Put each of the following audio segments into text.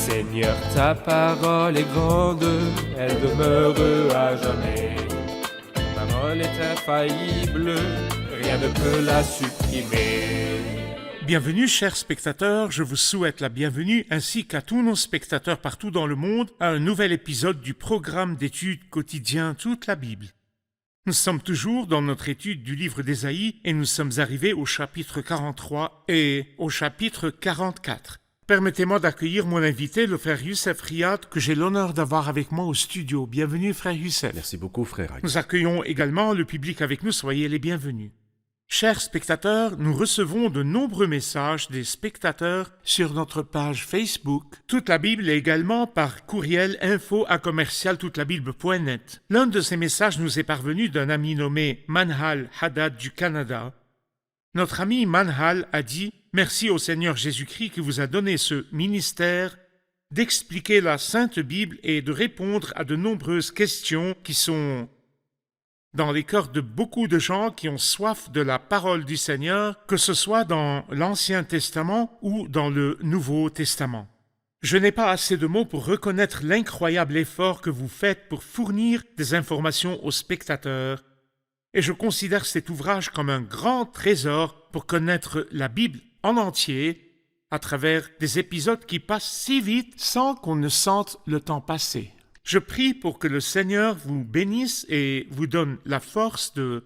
Seigneur, ta parole est grande, elle demeure à jamais. Ta parole est infaillible, rien ne peut la supprimer. Bienvenue, chers spectateurs, je vous souhaite la bienvenue ainsi qu'à tous nos spectateurs partout dans le monde à un nouvel épisode du programme d'études quotidien Toute la Bible. Nous sommes toujours dans notre étude du livre d'Ésaïe et nous sommes arrivés au chapitre 43 et au chapitre 44. Permettez-moi d'accueillir mon invité, le frère Youssef Riyad, que j'ai l'honneur d'avoir avec moi au studio. Bienvenue, frère Youssef. Merci beaucoup, frère. Nous accueillons également le public avec nous, soyez les bienvenus. Chers spectateurs, nous recevons de nombreux messages des spectateurs sur notre page Facebook Toute la Bible et également par courriel info@toutelabiblenet. L'un de ces messages nous est parvenu d'un ami nommé Manhal Haddad du Canada. Notre ami Manhal a dit « Merci au Seigneur Jésus-Christ qui vous a donné ce ministère d'expliquer la Sainte Bible et de répondre à de nombreuses questions qui sont dans les cœurs de beaucoup de gens qui ont soif de la parole du Seigneur, que ce soit dans l'Ancien Testament ou dans le Nouveau Testament. Je n'ai pas assez de mots pour reconnaître l'incroyable effort que vous faites pour fournir des informations aux spectateurs, et je considère cet ouvrage comme un grand trésor pour connaître la Bible en entier à travers des épisodes qui passent si vite sans qu'on ne sente le temps passer. Je prie pour que le Seigneur vous bénisse et vous donne la force de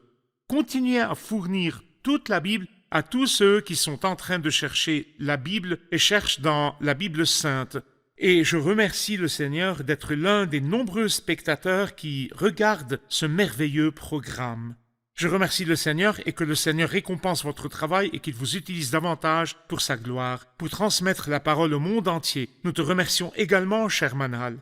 continuer à fournir toute la Bible à tous ceux qui sont en train de chercher la Bible et cherchent dans la Bible sainte. Et je remercie le Seigneur d'être l'un des nombreux spectateurs qui regardent ce merveilleux programme. Je remercie le Seigneur et que le Seigneur récompense votre travail et qu'il vous utilise davantage pour sa gloire, pour transmettre la parole au monde entier. Nous te remercions également, cher Manhal.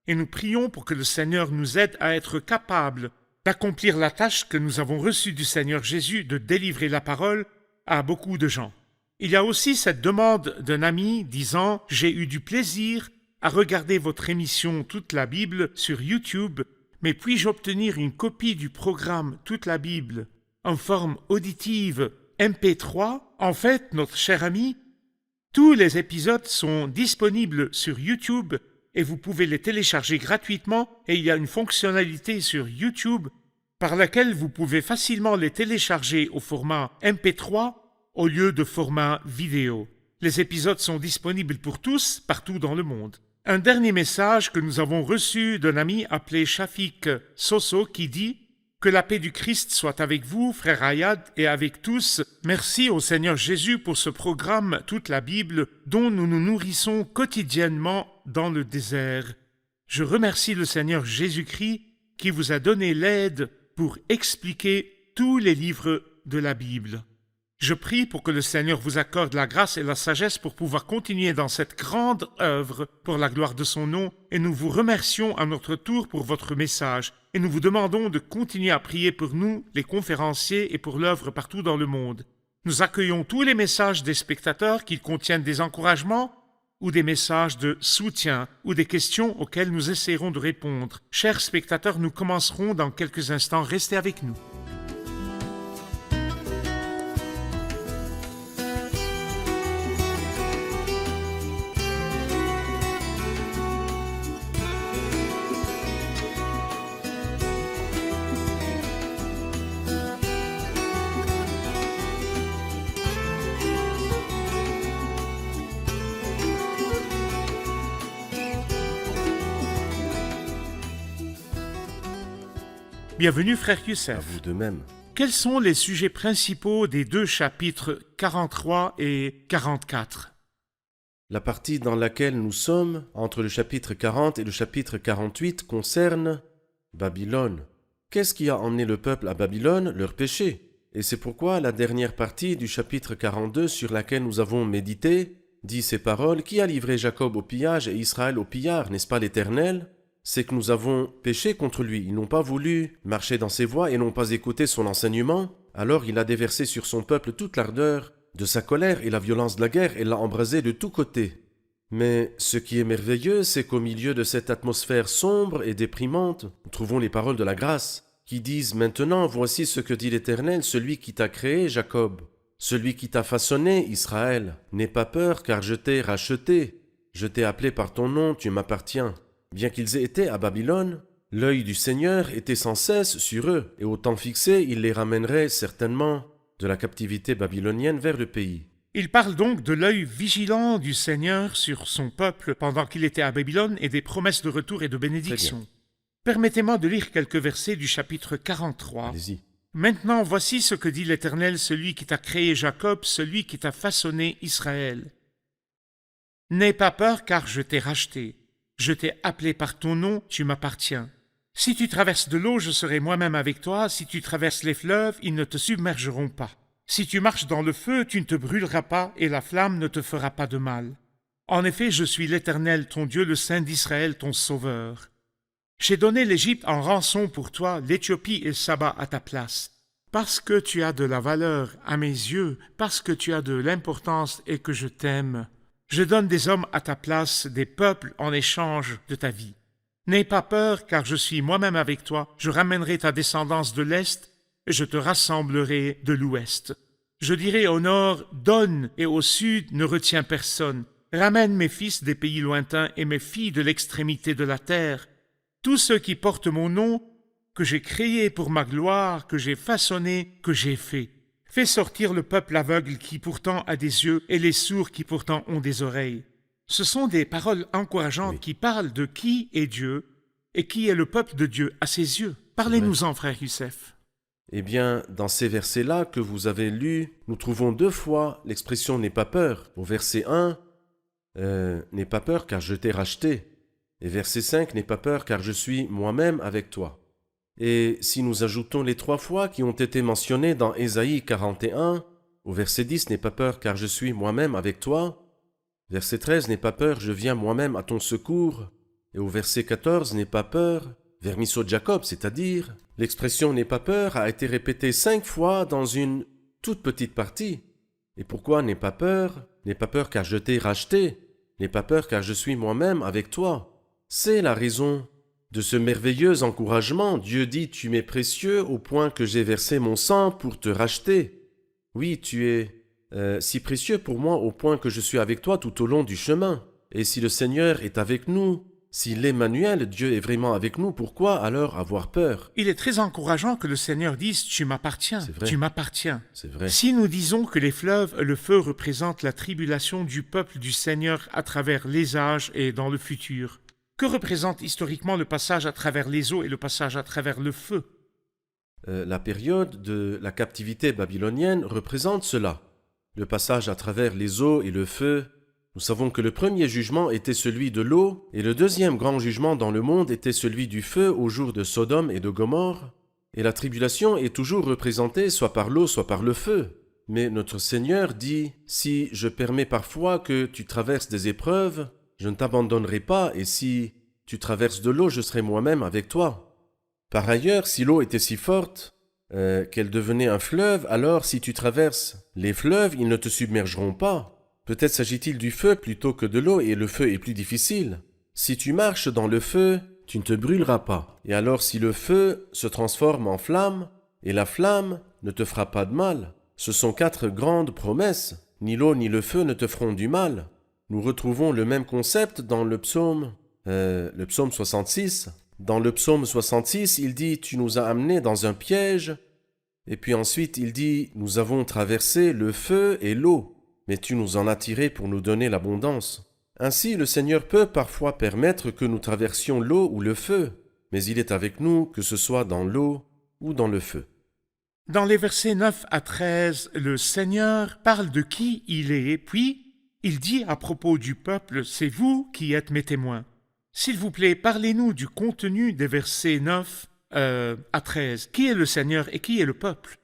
Et nous prions pour que le Seigneur nous aide à être capables d'accomplir la tâche que nous avons reçue du Seigneur Jésus de délivrer la parole à beaucoup de gens. Il y a aussi cette demande d'un ami disant « J'ai eu du plaisir à regarder votre émission Toute la Bible sur YouTube, mais puis-je obtenir une copie du programme Toute la Bible en forme auditive MP3 ?» En fait, notre cher ami, tous les épisodes sont disponibles sur YouTube et vous pouvez les télécharger gratuitement et il y a une fonctionnalité sur YouTube par laquelle vous pouvez facilement les télécharger au format MP3 au lieu de format vidéo. Les épisodes sont disponibles pour tous, partout dans le monde. Un dernier message que nous avons reçu d'un ami appelé Shafik Soso qui dit « Que la paix du Christ soit avec vous, frère Hayad, et avec tous. Merci au Seigneur Jésus pour ce programme Toute la Bible dont nous nous nourrissons quotidiennement dans le désert. Je remercie le Seigneur Jésus-Christ qui vous a donné l'aide pour expliquer tous les livres de la Bible. Je prie pour que le Seigneur vous accorde la grâce et la sagesse pour pouvoir continuer dans cette grande œuvre pour la gloire de son nom et nous vous remercions à notre tour pour votre message et nous vous demandons de continuer à prier pour nous, les conférenciers et pour l'œuvre partout dans le monde. Nous accueillons tous les messages des spectateurs qu'ils contiennent des encouragements ou des messages de soutien ou des questions auxquelles nous essaierons de répondre. Chers spectateurs, nous commencerons dans quelques instants. Restez avec nous. Bienvenue, frère Youssef. À vous de même. Quels sont les sujets principaux des deux chapitres 43 et 44 ? La partie dans laquelle nous sommes, entre le chapitre 40 et le chapitre 48, concerne Babylone. Qu'est-ce qui a emmené le peuple à Babylone? Leur péché. Et c'est pourquoi la dernière partie du chapitre 42 sur laquelle nous avons médité dit ces paroles: Qui a livré Jacob au pillage et Israël au pillard, n'est-ce pas l'Éternel? C'est que nous avons péché contre lui. Ils n'ont pas voulu marcher dans ses voies et n'ont pas écouté son enseignement. Alors il a déversé sur son peuple toute l'ardeur de sa colère et la violence de la guerre et l'a embrasé de tous côtés. Mais ce qui est merveilleux, c'est qu'au milieu de cette atmosphère sombre et déprimante, nous trouvons les paroles de la grâce qui disent « Maintenant, voici ce que dit l'Éternel, celui qui t'a créé, Jacob. Celui qui t'a façonné, Israël. N'aie pas peur, car je t'ai racheté. Je t'ai appelé par ton nom, tu m'appartiens. Bien qu'ils aient été à Babylone, l'œil du Seigneur était sans cesse sur eux, et au temps fixé, il les ramènerait certainement de la captivité babylonienne vers le pays. Il parle donc de l'œil vigilant du Seigneur sur son peuple pendant qu'il était à Babylone et des promesses de retour et de bénédiction. Permettez-moi de lire quelques versets du chapitre 43. Allez-y. Maintenant, voici ce que dit l'Éternel, celui qui t'a créé Jacob, celui qui t'a façonné Israël. N'aie pas peur, car je t'ai racheté. Je t'ai appelé par ton nom, tu m'appartiens. Si tu traverses de l'eau, je serai moi-même avec toi. Si tu traverses les fleuves, ils ne te submergeront pas. Si tu marches dans le feu, tu ne te brûleras pas, et la flamme ne te fera pas de mal. En effet, je suis l'Éternel, ton Dieu, le Saint d'Israël, ton Sauveur. J'ai donné l'Égypte en rançon pour toi, l'Éthiopie et Saba à ta place. Parce que tu as de la valeur à mes yeux, parce que tu as de l'importance et que je t'aime, je donne des hommes à ta place, des peuples en échange de ta vie. N'aie pas peur, car je suis moi-même avec toi. Je ramènerai ta descendance de l'Est, et je te rassemblerai de l'Ouest. Je dirai au nord, donne, et au sud, ne retiens personne. Ramène mes fils des pays lointains et mes filles de l'extrémité de la terre. Tous ceux qui portent mon nom, que j'ai créé pour ma gloire, que j'ai façonné, que j'ai fait. Fais sortir le peuple aveugle qui pourtant a des yeux et les sourds qui pourtant ont des oreilles. Ce sont des paroles encourageantes qui parlent de qui est Dieu et qui est le peuple de Dieu à ses yeux. Parlez-nous-en, frère Youssef. Eh bien, dans ces versets-là que vous avez lus, nous trouvons 2 fois l'expression « n'aie pas peur ». Au verset 1, n'aie pas peur car je t'ai racheté. Et verset 5, n'aie pas peur car je suis moi-même avec toi. Et si nous ajoutons les 3 fois qui ont été mentionnées dans Ésaïe 41, au verset 10, n'aie pas peur car je suis moi-même avec toi. Verset 13, n'aie pas peur, je viens moi-même à ton secours. Et au verset 14, n'aie pas peur, vermisso Jacob, c'est-à-dire, l'expression n'aie pas peur a été répétée 5 fois dans une toute petite partie. Et pourquoi n'aie pas peur? N'aie pas peur car je t'ai racheté. N'aie pas peur car je suis moi-même avec toi. C'est la raison de ce merveilleux encouragement. Dieu dit, tu m'es précieux au point que j'ai versé mon sang pour te racheter. Oui, tu es si précieux pour moi au point que je suis avec toi tout au long du chemin. Et si le Seigneur est avec nous, si l'Emmanuel, Dieu est vraiment avec nous, pourquoi alors avoir peur? Il est très encourageant que le Seigneur dise « Tu m'appartiens, tu m'appartiens ». C'est vrai. Si nous disons que les fleuves, le feu représente la tribulation du peuple du Seigneur à travers les âges et dans le futur, que représente historiquement le passage à travers les eaux et le passage à travers le feu? La période de la captivité babylonienne représente cela. Le passage à travers les eaux et le feu. Nous savons que le premier jugement était celui de l'eau et le deuxième grand jugement dans le monde était celui du feu au jour de Sodome et de Gomorrhe. Et la tribulation est toujours représentée soit par l'eau, soit par le feu. Mais notre Seigneur dit, si je permets parfois que tu traverses des épreuves, je ne t'abandonnerai pas, et si tu traverses de l'eau, je serai moi-même avec toi. Par ailleurs, si l'eau était si forte qu'elle devenait un fleuve, alors si tu traverses les fleuves, ils ne te submergeront pas. Peut-être s'agit-il du feu plutôt que de l'eau, et le feu est plus difficile. Si tu marches dans le feu, tu ne te brûleras pas. Et alors si le feu se transforme en flamme, et la flamme ne te fera pas de mal. Ce sont 4 grandes promesses. Ni l'eau ni le feu ne te feront du mal. Nous retrouvons le même concept dans le psaume 66. Dans le psaume 66, il dit « Tu nous as amenés dans un piège ». Et puis ensuite, il dit « Nous avons traversé le feu et l'eau, mais tu nous en as tirés pour nous donner l'abondance ». Ainsi, le Seigneur peut parfois permettre que nous traversions l'eau ou le feu, mais il est avec nous, que ce soit dans l'eau ou dans le feu. Dans les versets 9 à 13, le Seigneur parle de qui il est, puis il dit à propos du peuple « C'est vous qui êtes mes témoins ». S'il vous plaît, parlez-nous du contenu des versets 9 à 13. Qui est le Seigneur et qui est le peuple?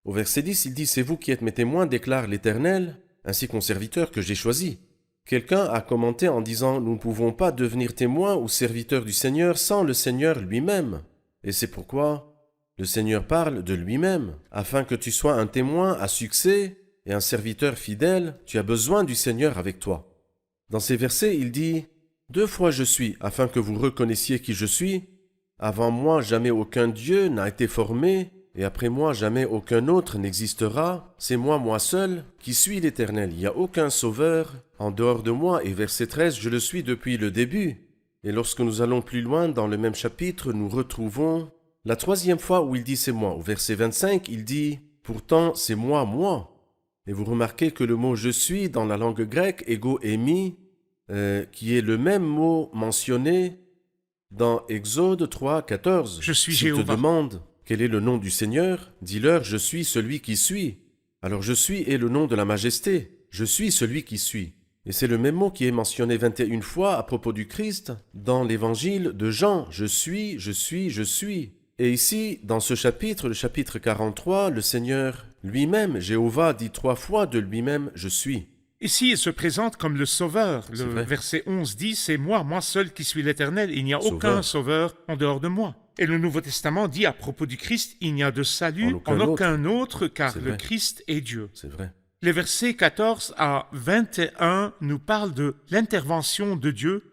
Au verset 10, il dit « C'est vous qui êtes mes témoins, déclare l'Éternel, ainsi qu'un serviteur que j'ai choisi ». Quelqu'un a commenté en disant « Nous ne pouvons pas devenir témoins ou serviteurs du Seigneur sans le Seigneur lui-même ». Et c'est pourquoi le Seigneur parle de lui-même. Afin que tu sois un témoin à succès et un serviteur fidèle, tu as besoin du Seigneur avec toi. Dans ces versets, il dit « 2 fois je suis, afin que vous reconnaissiez qui je suis. Avant moi, jamais aucun Dieu n'a été formé, et après moi jamais aucun autre n'existera. C'est moi seul, qui suis l'Éternel. Il n'y a aucun sauveur en dehors de moi. Et verset 13, je le suis depuis le début. Et lorsque nous allons plus loin dans le même chapitre, nous retrouvons la troisième fois où il dit c'est moi. Au verset 25, il dit pourtant c'est moi. Et vous remarquez que le mot je suis dans la langue grecque, ego émi, qui est le même mot mentionné dans Exode 3, 14. Je suis S'ils te Jéhovah. demandent quel est le nom du Seigneur, dis-leur je suis celui qui suis. Alors je suis est le nom de la majesté. Je suis celui qui suis. Et c'est le même mot qui est mentionné 21 fois à propos du Christ dans l'évangile de Jean. Je suis. Et ici, dans ce chapitre, le chapitre 43, le Seigneur lui-même, Jéhovah, dit 3 fois de lui-même, je suis. Ici, il se présente comme le Sauveur. C'est Le vrai. verset 11 dit « C'est moi seul qui suis l'Éternel, il n'y a Sauveur. aucun sauveur en dehors de moi. » Et le Nouveau Testament dit à propos du Christ « Il n'y a de salut en aucun autre, car C'est le vrai. Christ est Dieu. » C'est vrai. Les versets 14 à 21 nous parlent de l'intervention de Dieu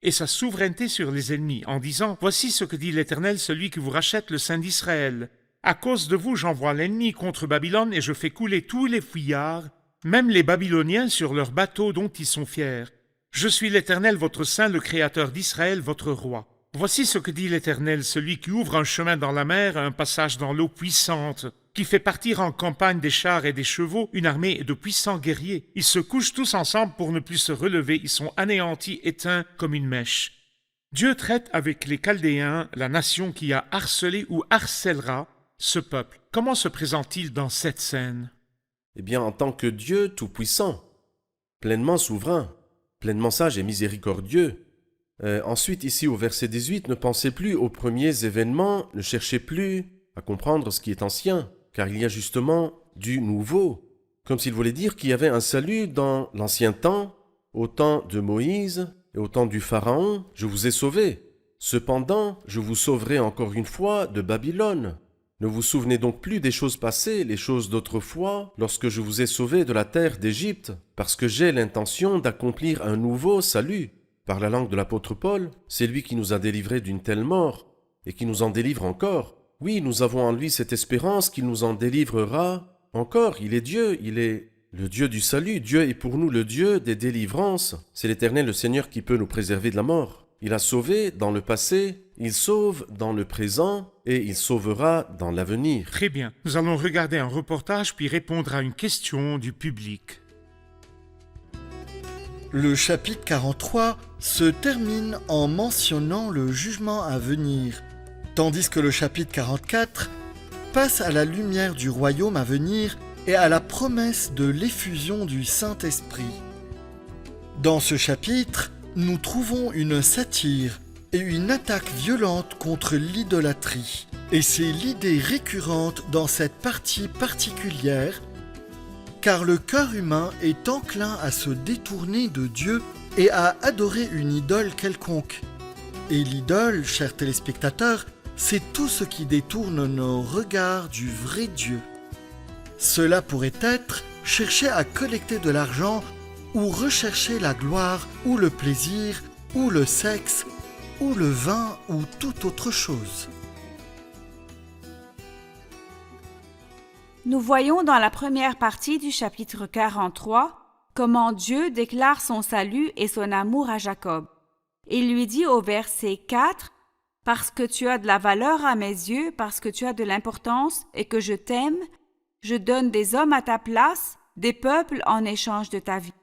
et sa souveraineté sur les ennemis, en disant « Voici ce que dit l'Éternel, celui qui vous rachète, le Saint d'Israël. À cause de vous, j'envoie l'ennemi contre Babylone et je fais couler tous les fuyards, même les Babyloniens sur leurs bateaux dont ils sont fiers. Je suis l'Éternel, votre Saint, le Créateur d'Israël, votre roi. Voici ce que dit l'Éternel, celui qui ouvre un chemin dans la mer, un passage dans l'eau puissante, qui fait partir en campagne des chars et des chevaux, une armée de puissants guerriers. Ils se couchent tous ensemble pour ne plus se relever, ils sont anéantis, éteints comme une mèche. Dieu traite avec les Chaldéens, la nation qui a harcelé ou harcèlera ce peuple. Comment se présente-t-il dans cette scène? Eh bien, en tant que Dieu tout-puissant, pleinement souverain, pleinement sage et miséricordieux. Ensuite, ici au verset 18, ne pensez plus aux premiers événements, ne cherchez plus à comprendre ce qui est ancien, car il y a justement du nouveau. Comme s'il voulait dire qu'il y avait un salut dans l'ancien temps, au temps de Moïse et au temps du Pharaon, je vous ai sauvés. Cependant, je vous sauverai encore une fois de Babylone. Ne vous souvenez donc plus des choses passées, les choses d'autrefois, lorsque je vous ai sauvés de la terre d'Égypte, parce que j'ai l'intention d'accomplir un nouveau salut. Par la langue de l'apôtre Paul, c'est lui qui nous a délivrés d'une telle mort, et qui nous en délivre encore. Oui, nous avons en lui cette espérance qu'il nous en délivrera encore. Il est Dieu, il est le Dieu du salut. Dieu est pour nous le Dieu des délivrances. C'est l'Éternel, le Seigneur, qui peut nous préserver de la mort. Il a sauvé dans le passé, il sauve dans le présent et il sauvera dans l'avenir. Très bien. Nous allons regarder un reportage puis répondre à une question du public. Le chapitre 43 se termine en mentionnant le jugement à venir, tandis que le chapitre 44 passe à la lumière du royaume à venir et à la promesse de l'effusion du Saint-Esprit. Dans ce chapitre, nous trouvons une satire et une attaque violente contre l'idolâtrie. Et c'est l'idée récurrente dans cette partie particulière, car le cœur humain est enclin à se détourner de Dieu et à adorer une idole quelconque. Et l'idole, chers téléspectateurs, c'est tout ce qui détourne nos regards du vrai Dieu. Cela pourrait être chercher à collecter de l'argent ou rechercher la gloire ou le plaisir ou le sexe ou le vin ou toute autre chose. Nous voyons dans la première partie du chapitre 43 comment Dieu déclare son salut et son amour à Jacob. Il lui dit au verset 4 « Parce que tu as de la valeur à mes yeux, parce que tu as de l'importance et que je t'aime, je donne des hommes à ta place, des peuples en échange de ta vie. »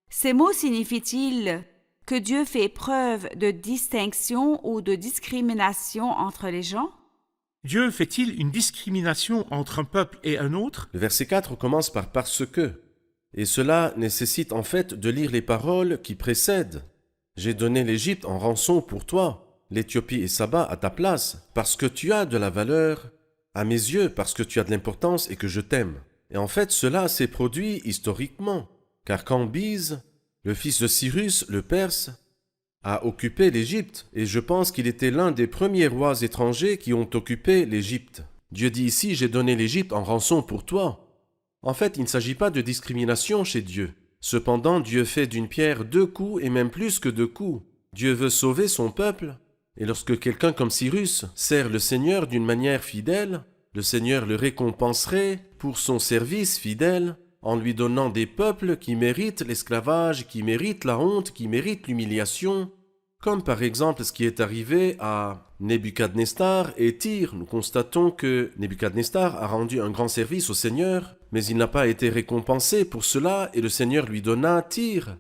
Ces mots signifient-ils que Dieu fait preuve de distinction ou de discrimination entre les gens? Dieu fait-il une discrimination entre un peuple et un autre? Le verset 4 commence par « parce que ». Et cela nécessite en fait de lire les paroles qui précèdent. « J'ai donné l'Égypte en rançon pour toi, l'Éthiopie et Saba à ta place, parce que tu as de la valeur à mes yeux, parce que tu as de l'importance et que je t'aime. » Et en fait, cela s'est produit historiquement, car Cambyse, le fils de Cyrus, le Perse, a occupé l'Égypte, et je pense qu'il était l'un des premiers rois étrangers qui ont occupé l'Égypte. Dieu dit ici « J'ai donné l'Égypte en rançon pour toi ». En fait, il ne s'agit pas de discrimination chez Dieu. Cependant, Dieu fait d'une pierre 2 coups et même plus que 2 coups. Dieu veut sauver son peuple, et lorsque quelqu'un comme Cyrus sert le Seigneur d'une manière fidèle, le Seigneur le récompenserait pour son service fidèle en lui donnant des peuples qui méritent l'esclavage, qui méritent la honte, qui méritent l'humiliation, comme par exemple ce qui est arrivé à Nebuchadnezzar et Tyr. Nous constatons que Nebuchadnezzar a rendu un grand service au Seigneur, mais il n'a pas été récompensé pour cela, et le Seigneur lui donna Tyr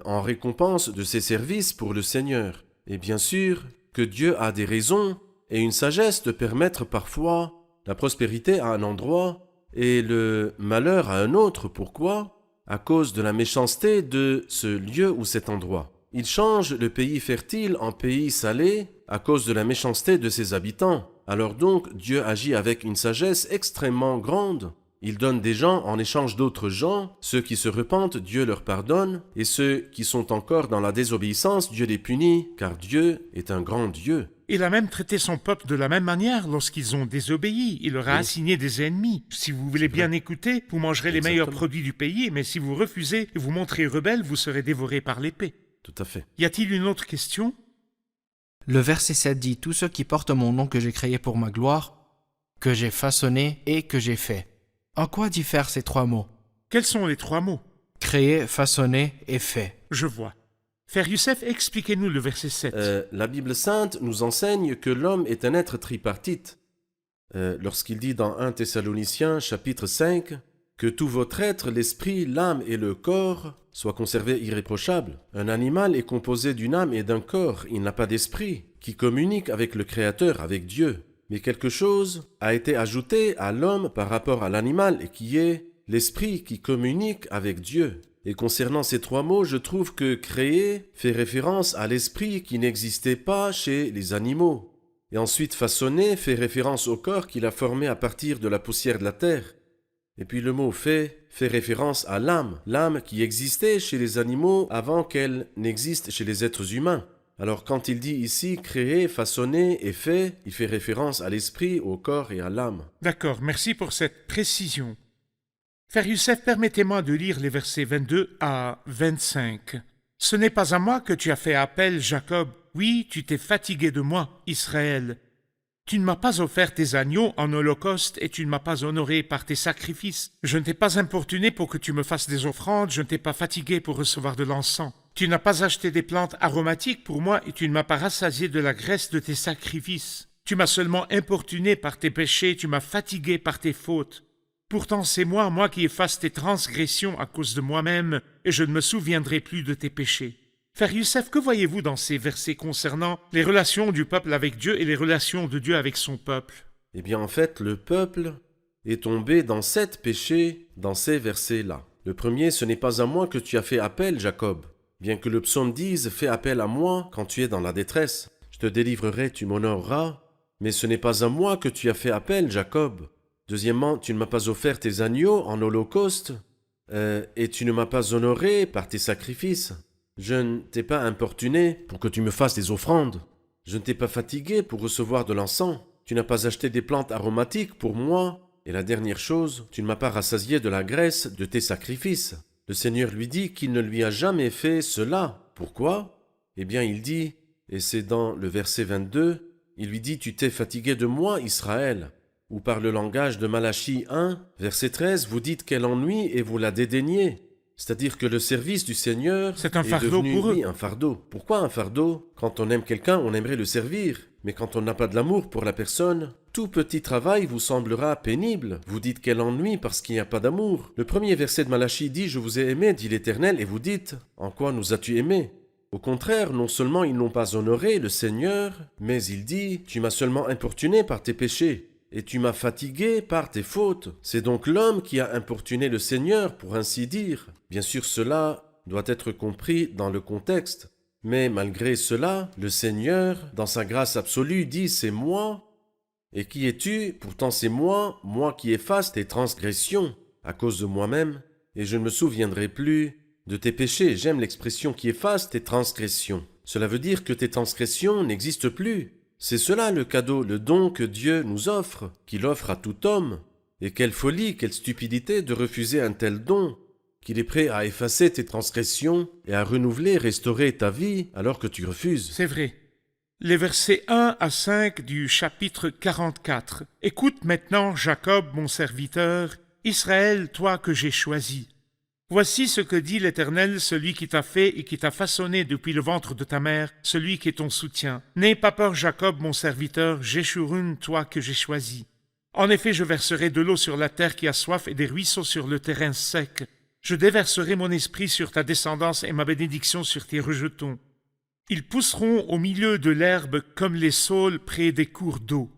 en récompense de ses services pour le Seigneur. Et bien sûr que Dieu a des raisons et une sagesse de permettre parfois la prospérité à un endroit et le malheur à un autre. Pourquoi? À cause de la méchanceté de ce lieu ou cet endroit. Il change le pays fertile en pays salé à cause de la méchanceté de ses habitants. Alors donc, Dieu agit avec une sagesse extrêmement grande. Il donne des gens en échange d'autres gens. Ceux qui se repentent, Dieu leur pardonne. Et ceux qui sont encore dans la désobéissance, Dieu les punit, car Dieu est un grand Dieu. Il a même traité son peuple de la même manière lorsqu'ils ont désobéi. Il leur a Oui. assigné des ennemis. Si vous voulez bien écouter, vous mangerez les meilleurs Exactement. produits du pays, mais si vous refusez et vous montrez rebelle, vous serez dévorés par l'épée. Tout à fait. Y a-t-il une autre question? Le verset 7 dit « Tous ceux qui portent mon nom que j'ai créé pour ma gloire, que j'ai façonné et que j'ai fait. » En quoi diffèrent ces trois mots? Quels sont les trois mots? Créé, façonné et fait. Je vois. Frère Youssef, expliquez-nous le verset 7. La Bible sainte nous enseigne que l'homme est un être tripartite. Lorsqu'il dit dans 1 Thessaloniciens chapitre 5 que tout votre être, l'esprit, l'âme et le corps soient conservés irréprochables. Un animal est composé d'une âme et d'un corps, il n'a pas d'esprit, qui communique avec le Créateur, avec Dieu. Mais quelque chose a été ajouté à l'homme par rapport à l'animal et qui est l'esprit qui communique avec Dieu. Et concernant ces trois mots, je trouve que créer fait référence à l'esprit qui n'existait pas chez les animaux. Et ensuite façonner fait référence au corps qu'il a formé à partir de la poussière de la terre. Et puis le mot fait référence à l'âme qui existait chez les animaux avant qu'elle n'existe chez les êtres humains. Alors quand il dit ici créer, façonner et fait, il fait référence à l'esprit, au corps et à l'âme. D'accord, merci pour cette précision. Frère Youssef, permettez-moi de lire les versets 22 à 25. « Ce n'est pas à moi que tu as fait appel, Jacob. Oui, tu t'es fatigué de moi, Israël. Tu ne m'as pas offert tes agneaux en holocauste et tu ne m'as pas honoré par tes sacrifices. Je ne t'ai pas importuné pour que tu me fasses des offrandes, je ne t'ai pas fatigué pour recevoir de l'encens. Tu n'as pas acheté des plantes aromatiques pour moi et tu ne m'as pas rassasié de la graisse de tes sacrifices. Tu m'as seulement importuné par tes péchés, tu m'as fatigué par tes fautes. Pourtant c'est moi qui efface tes transgressions à cause de moi-même, et je ne me souviendrai plus de tes péchés. » Frère Youssef, que voyez-vous dans ces versets concernant les relations du peuple avec Dieu et les relations de Dieu avec son peuple? Eh bien en fait, le peuple est tombé dans 7 péchés dans ces versets-là. Le premier, ce n'est pas à moi que tu as fait appel, Jacob. Bien que le psaume dise « Fais appel à moi quand tu es dans la détresse. Je te délivrerai, tu m'honoreras. » Mais ce n'est pas à moi que tu as fait appel, Jacob. Deuxièmement, tu ne m'as pas offert tes agneaux en holocauste, et tu ne m'as pas honoré par tes sacrifices. Je ne t'ai pas importuné pour que tu me fasses des offrandes. Je ne t'ai pas fatigué pour recevoir de l'encens. Tu n'as pas acheté des plantes aromatiques pour moi. Et la dernière chose, tu ne m'as pas rassasié de la graisse de tes sacrifices. Le Seigneur lui dit qu'il ne lui a jamais fait cela. Pourquoi? Eh bien, il dit, et c'est dans le verset 22, il lui dit « Tu t'es fatigué de moi, Israël ». Ou par le langage de Malachie 1, verset 13, vous dites quel ennui et vous la dédaignez. C'est-à-dire que le service du Seigneur C'est un est fardeau devenu, pour eux. oui, un fardeau. Pourquoi un fardeau? Quand on aime quelqu'un, on aimerait le servir. Mais quand on n'a pas de l'amour pour la personne, tout petit travail vous semblera pénible. Vous dites quel ennui parce qu'il n'y a pas d'amour. Le premier verset de Malachie dit « Je vous ai aimé, dit l'Éternel » et vous dites « En quoi nous as-tu aimés ?» Au contraire, non seulement ils n'ont pas honoré le Seigneur, mais il dit « Tu m'as seulement importuné par tes péchés. » Et tu m'as fatigué par tes fautes. C'est donc l'homme qui a importuné le Seigneur, pour ainsi dire. Bien sûr, cela doit être compris dans le contexte. Mais malgré cela, le Seigneur, dans sa grâce absolue, dit « C'est moi ». Et qui es-tu? Pourtant c'est moi qui efface tes transgressions à cause de moi-même, et je ne me souviendrai plus de tes péchés. J'aime l'expression qui efface tes transgressions. Cela veut dire que tes transgressions n'existent plus. C'est cela le cadeau, le don que Dieu nous offre, qu'il offre à tout homme. Et quelle folie, quelle stupidité de refuser un tel don, qu'il est prêt à effacer tes transgressions et à renouveler, restaurer ta vie alors que tu refuses. C'est vrai. Les versets 1 à 5 du chapitre 44. Écoute maintenant, Jacob, mon serviteur, Israël, toi que j'ai choisi. Voici ce que dit l'Éternel, celui qui t'a fait et qui t'a façonné depuis le ventre de ta mère, celui qui est ton soutien. N'aie pas peur, Jacob, mon serviteur, Jéshurun, toi que j'ai choisi. En effet, je verserai de l'eau sur la terre qui a soif et des ruisseaux sur le terrain sec. Je déverserai mon esprit sur ta descendance et ma bénédiction sur tes rejetons. Ils pousseront au milieu de l'herbe comme les saules près des cours d'eau.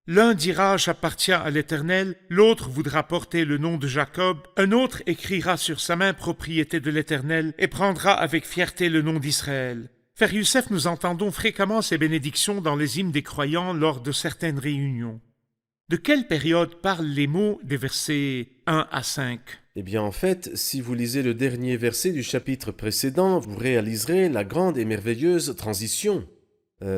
L'un dira « J'appartiens à l'Éternel », l'autre voudra porter le nom de Jacob, un autre écrira sur sa main « Propriété de l'Éternel » et prendra avec fierté le nom d'Israël. Frère Youssef, nous entendons fréquemment ces bénédictions dans les hymnes des croyants lors de certaines réunions. De quelle période parlent les mots des versets 1 à 5 ? Eh bien en fait, si vous lisez le dernier verset du chapitre précédent, vous réaliserez la grande et merveilleuse transition.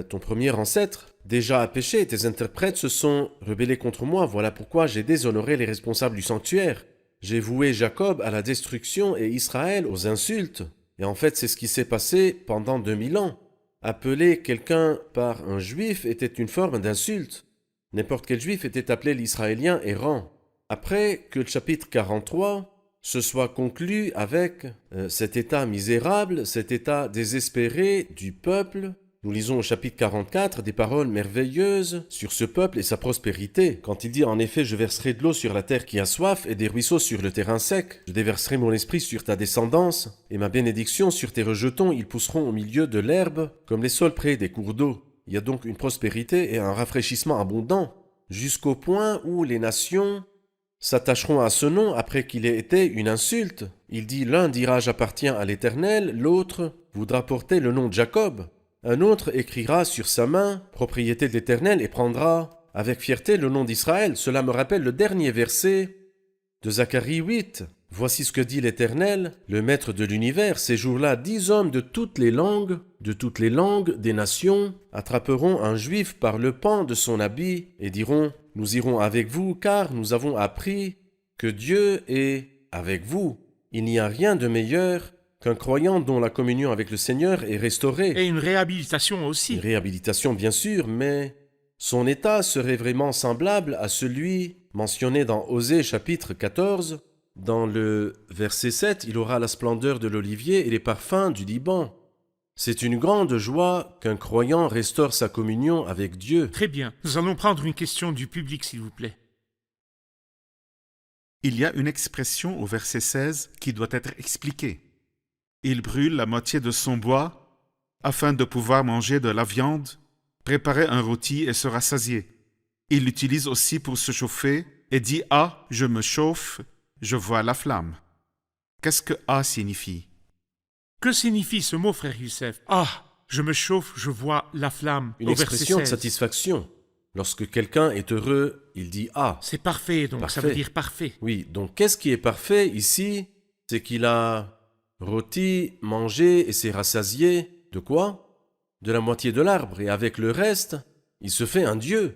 Ton premier ancêtre, déjà a péché, tes interprètes se sont rebellés contre moi, voilà pourquoi j'ai déshonoré les responsables du sanctuaire. J'ai voué Jacob à la destruction et Israël aux insultes. Et en fait, c'est ce qui s'est passé pendant 2000 ans. Appeler quelqu'un par un juif était une forme d'insulte. N'importe quel juif était appelé l'Israélien errant. Après que le chapitre 43 se soit conclu avec cet état misérable, cet état désespéré du peuple, nous lisons au chapitre 44 des paroles merveilleuses sur ce peuple et sa prospérité. Quand il dit en effet « Je verserai de l'eau sur la terre qui a soif et des ruisseaux sur le terrain sec. Je déverserai mon esprit sur ta descendance et ma bénédiction sur tes rejetons. Ils pousseront au milieu de l'herbe comme les saules près des cours d'eau. » Il y a donc une prospérité et un rafraîchissement abondant, jusqu'au point où les nations s'attacheront à ce nom après qu'il ait été une insulte. Il dit « L'un dira « J'appartiens à l'Éternel », l'autre voudra porter le nom de Jacob. Un autre écrira sur sa main « Propriété de l'Éternel » et prendra avec fierté le nom d'Israël. Cela me rappelle le dernier verset de Zacharie 8. « Voici ce que dit l'Éternel, le Maître de l'univers. Ces jours-là, 10 hommes de toutes les langues des nations, attraperont un juif par le pan de son habit et diront « Nous irons avec vous, car nous avons appris que Dieu est avec vous. Il n'y a rien de meilleur qu'un croyant dont la communion avec le Seigneur est restaurée. » Et une réhabilitation aussi. Une réhabilitation, bien sûr, mais son état serait vraiment semblable à celui mentionné dans Osée chapitre 14. Dans le verset 7, il aura la splendeur de l'olivier et les parfums du Liban. C'est une grande joie qu'un croyant restaure sa communion avec Dieu. Très bien. Nous allons prendre une question du public, s'il vous plaît. Il y a une expression au verset 16 qui doit être expliquée. Il brûle la moitié de son bois afin de pouvoir manger de la viande, préparer un rôti et se rassasier. Il l'utilise aussi pour se chauffer et dit « Ah, je me chauffe, je vois la flamme ». Qu'est-ce que « Ah » signifie? Que signifie ce mot, frère Youssef? Ah, je me chauffe, je vois la flamme. Une Au verset expression de 16. satisfaction. Lorsque quelqu'un est heureux, il dit « Ah ». C'est parfait, donc ça Parfait. veut dire parfait. Oui, donc qu'est-ce qui est parfait ici? C'est qu'il a rôti, mangé et s'est rassasié. De quoi? De la moitié de l'arbre. Et avec le reste, il se fait un Dieu.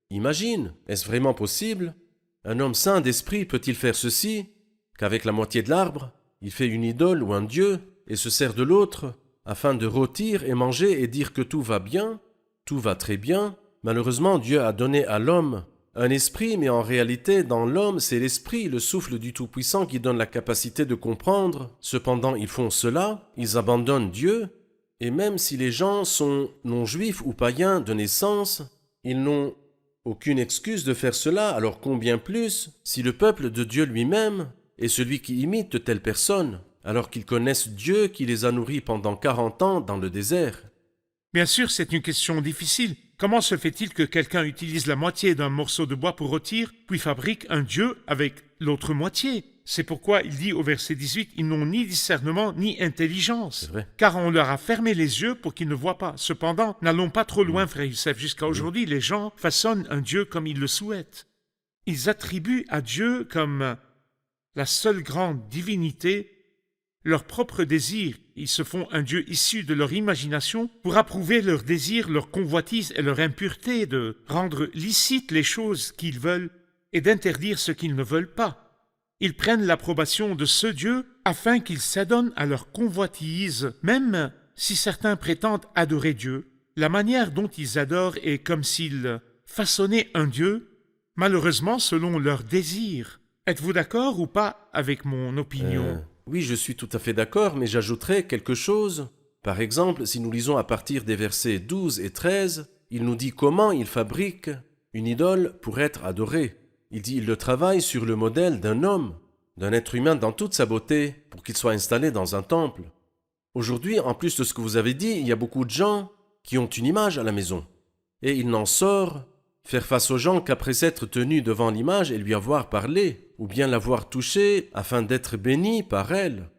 Imagine, est-ce vraiment possible? Un homme sain d'esprit peut-il faire ceci? Qu'avec la moitié de l'arbre, il fait une idole ou un Dieu et se sert de l'autre afin de rôtir et manger et dire que tout va bien, tout va très bien. Malheureusement, Dieu a donné à l'homme un esprit, mais en réalité, dans l'homme, c'est l'esprit, le souffle du Tout-Puissant qui donne la capacité de comprendre. Cependant, ils font cela, ils abandonnent Dieu, et même si les gens sont non-juifs ou païens de naissance, ils n'ont aucune excuse de faire cela, alors combien plus si le peuple de Dieu lui-même est celui qui imite de telles personnes, alors qu'ils connaissent Dieu qui les a nourris pendant 40 ans dans le désert. Bien sûr, c'est une question difficile. Comment se fait-il que quelqu'un utilise la moitié d'un morceau de bois pour rôtir, puis fabrique un Dieu avec l'autre moitié? C'est pourquoi il dit au verset 18, « Ils n'ont ni discernement ni intelligence. C'est vrai. Car on leur a fermé les yeux pour qu'ils ne voient pas. Cependant, n'allons pas trop loin, frère Youssef. Jusqu'à aujourd'hui, les gens façonnent un Dieu comme ils le souhaitent. Ils attribuent à Dieu comme la seule grande divinité leur propre désir. Ils se font un Dieu issu de leur imagination pour approuver leurs désirs, leurs convoitises et leur impureté, de rendre licites les choses qu'ils veulent et d'interdire ce qu'ils ne veulent pas. Ils prennent l'approbation de ce Dieu afin qu'ils s'adonnent à leur convoitise, même si certains prétendent adorer Dieu. la manière dont ils adorent est comme s'ils façonnaient un Dieu, malheureusement selon leurs désirs. Êtes-vous d'accord ou pas avec mon opinion? Oui, je suis tout à fait d'accord, mais j'ajouterai quelque chose. Par exemple, si nous lisons à partir des versets 12 et 13, il nous dit comment il fabrique une idole pour être adorée. Il dit il le travaille sur le modèle d'un homme, d'un être humain dans toute sa beauté, pour qu'il soit installé dans un temple. Aujourd'hui, en plus de ce que vous avez dit, il y a beaucoup de gens qui ont une image à la maison. Et il n'en sort faire face aux gens qu'après s'être tenus devant l'image et lui avoir parlé, ou bien l'avoir touchée afin d'être béni par elle.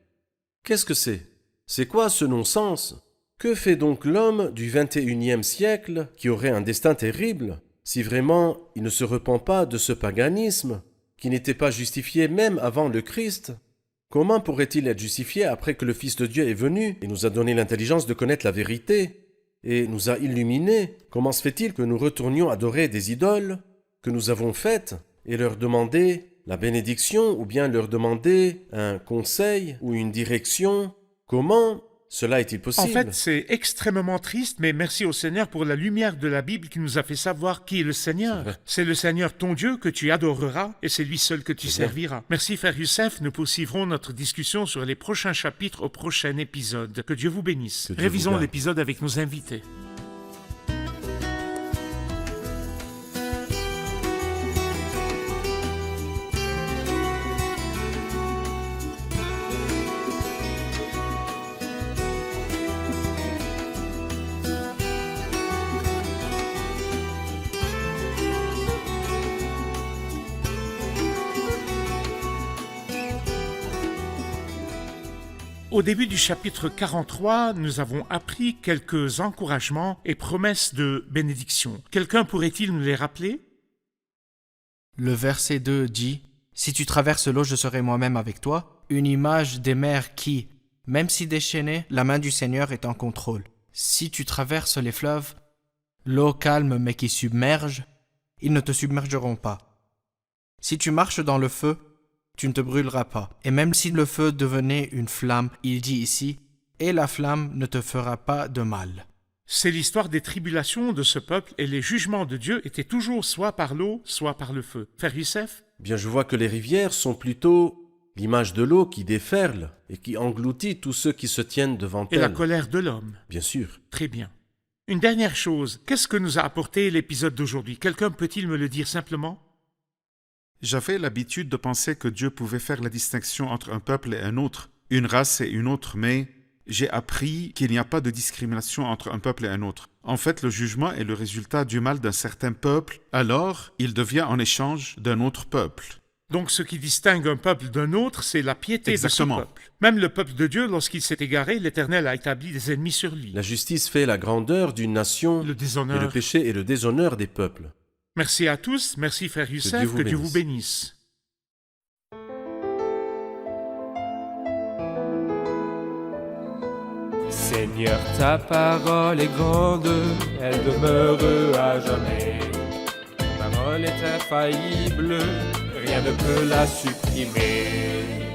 Qu'est-ce que c'est? C'est quoi ce non-sens? Que fait donc l'homme du 21e siècle qui aurait un destin terrible si vraiment il ne se repent pas de ce paganisme qui n'était pas justifié même avant le Christ? Comment pourrait-il être justifié après que le Fils de Dieu est venu et nous a donné l'intelligence de connaître la vérité et nous a illuminés? Comment se fait-il que nous retournions adorer des idoles que nous avons faites et leur demander la bénédiction ou bien leur demander un conseil ou une direction? Comment cela est-il possible? En fait, c'est extrêmement triste, mais merci au Seigneur pour la lumière de la Bible qui nous a fait savoir qui est le Seigneur. C'est le Seigneur ton Dieu que tu adoreras et c'est lui seul que tu serviras. Merci Frère Youssef, nous poursuivrons notre discussion sur les prochains chapitres au prochain épisode. Que Dieu vous bénisse. Révisons l'épisode avec nos invités. Au début du chapitre 43, nous avons appris quelques encouragements et promesses de bénédiction. Quelqu'un pourrait-il nous les rappeler? Le verset 2 dit « Si tu traverses l'eau, je serai moi-même avec toi », une image des mers qui, même si déchaînées, la main du Seigneur est en contrôle. Si tu traverses les fleuves, l'eau calme mais qui submerge, ils ne te submergeront pas. Si tu marches dans le feu, tu ne te brûleras pas. Et même si le feu devenait une flamme, il dit ici, « Et la flamme ne te fera pas de mal. » C'est l'histoire des tribulations de ce peuple et les jugements de Dieu étaient toujours soit par l'eau, soit par le feu. Frère Youssef? Bien, je vois que les rivières sont plutôt l'image de l'eau qui déferle et qui engloutit tous ceux qui se tiennent devant elle. Et la colère de l'homme. Bien sûr. Très bien. Une dernière chose, qu'est-ce que nous a apporté l'épisode d'aujourd'hui? Quelqu'un peut-il me le dire simplement? J'avais l'habitude de penser que Dieu pouvait faire la distinction entre un peuple et un autre, une race et une autre, mais j'ai appris qu'il n'y a pas de discrimination entre un peuple et un autre. En fait, le jugement est le résultat du mal d'un certain peuple, alors il devient en échange d'un autre peuple. Donc ce qui distingue un peuple d'un autre, c'est la piété de ce peuple. Même le peuple de Dieu, lorsqu'il s'est égaré, l'Éternel a établi des ennemis sur lui. La justice fait la grandeur d'une nation Le déshonneur. et le péché est le déshonneur des peuples. Merci à tous, merci Frère Youssef, que Dieu vous bénisse. Seigneur, ta parole est grande, elle demeure à jamais. Ta parole est infaillible, rien ne peut la supprimer.